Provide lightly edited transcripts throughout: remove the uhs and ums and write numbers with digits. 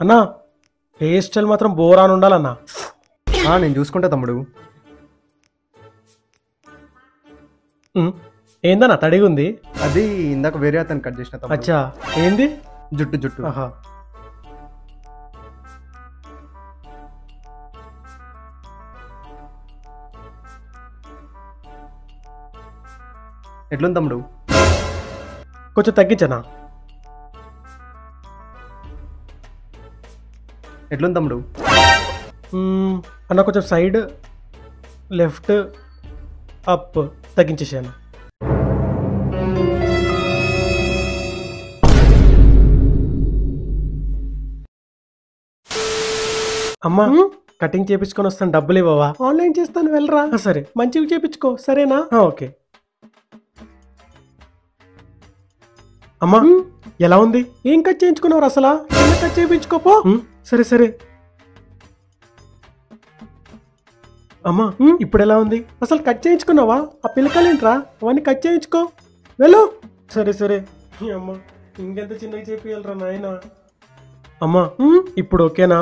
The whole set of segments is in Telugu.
అన్నా హెయిర్ స్టైల్ మాత్రం బోరాన్ ఉండాలన్నా. నేను చూసుకుంటా తమ్ముడు. ఏందన్నా తడిగా ఉంది? అది ఇందాక వేరే అతను కట్ చేసిన తమ్ముడు. అచ్చా ఏంది? జుట్టు. ఆహా. ఎట్లుంది తమ్ముడు? కొంచెం తగ్గించనా? ఎట్లుంది తమ్ముడు? అన్న కొంచెం సైడ్ లెఫ్ట్ అప్ తగ్గించేసాను. అమ్మా కటింగ్ చేపించుకొని వస్తాను, డబ్బులు ఇవ్వవా? ఆన్లైన్ చేస్తాను వెళ్ళరా. సరే మంచిగా చేపించుకో సరేనా? ఓకే. అమ్మా ఎలా ఉంది? ఏం కట్ చేయించుకున్నావు అసలు? కట్ చేయించుకోపో. సరే సరే. అమ్మా ఇప్పుడు ఎలా ఉంది? అసలు కట్ చేయించుకున్నావా? ఆ పిల్లకాయలేంట్రా, అవన్నీ కట్ చేయించుకో వెళ్ళు. సరే సరే. అమ్మా ఇంకెంత చిన్నగా చేపియాలరా నాయన. అమ్మా ఇప్పుడు ఓకేనా?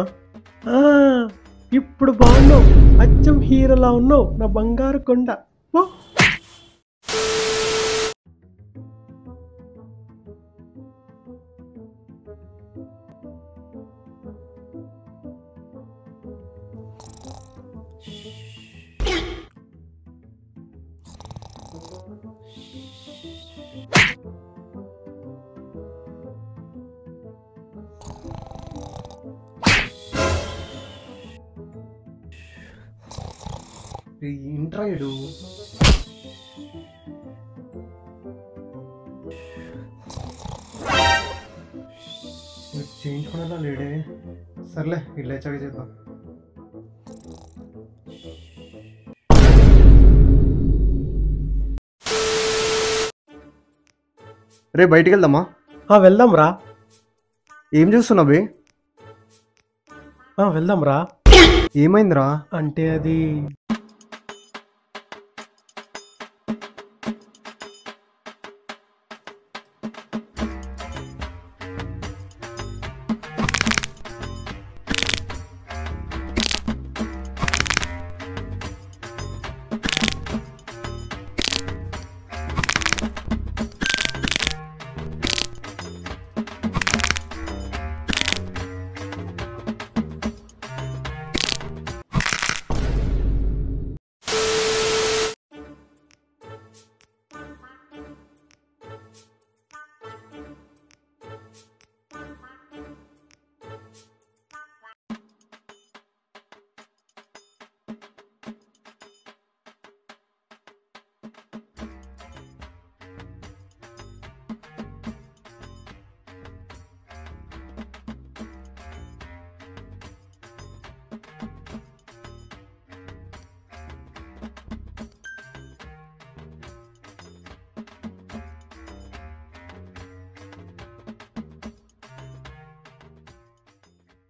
ఇప్పుడు బాగున్నావు, అచ్చం హీరోలా ఉన్నావు నా బంగారు కొండ. ఇంట్రాయుడు చేయించుకునేలా లేడే. సర్లే ఇట్లా చవి చేద్దాం. రే బయటికి వెళ్దామా? వెళ్దాం రా. ఏం చూస్తున్నావు? వెళ్దాం రా. ఏమైందిరా? అంటే అది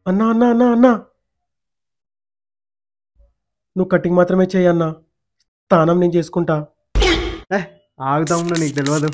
అన్నా అన్నా అన్నా అన్నా నువ్వు కటింగ్ మాత్రమే చెయ్యన్నా, స్థానం నేను చేసుకుంటా. ఆగుతాము, నీకు తెలియదు.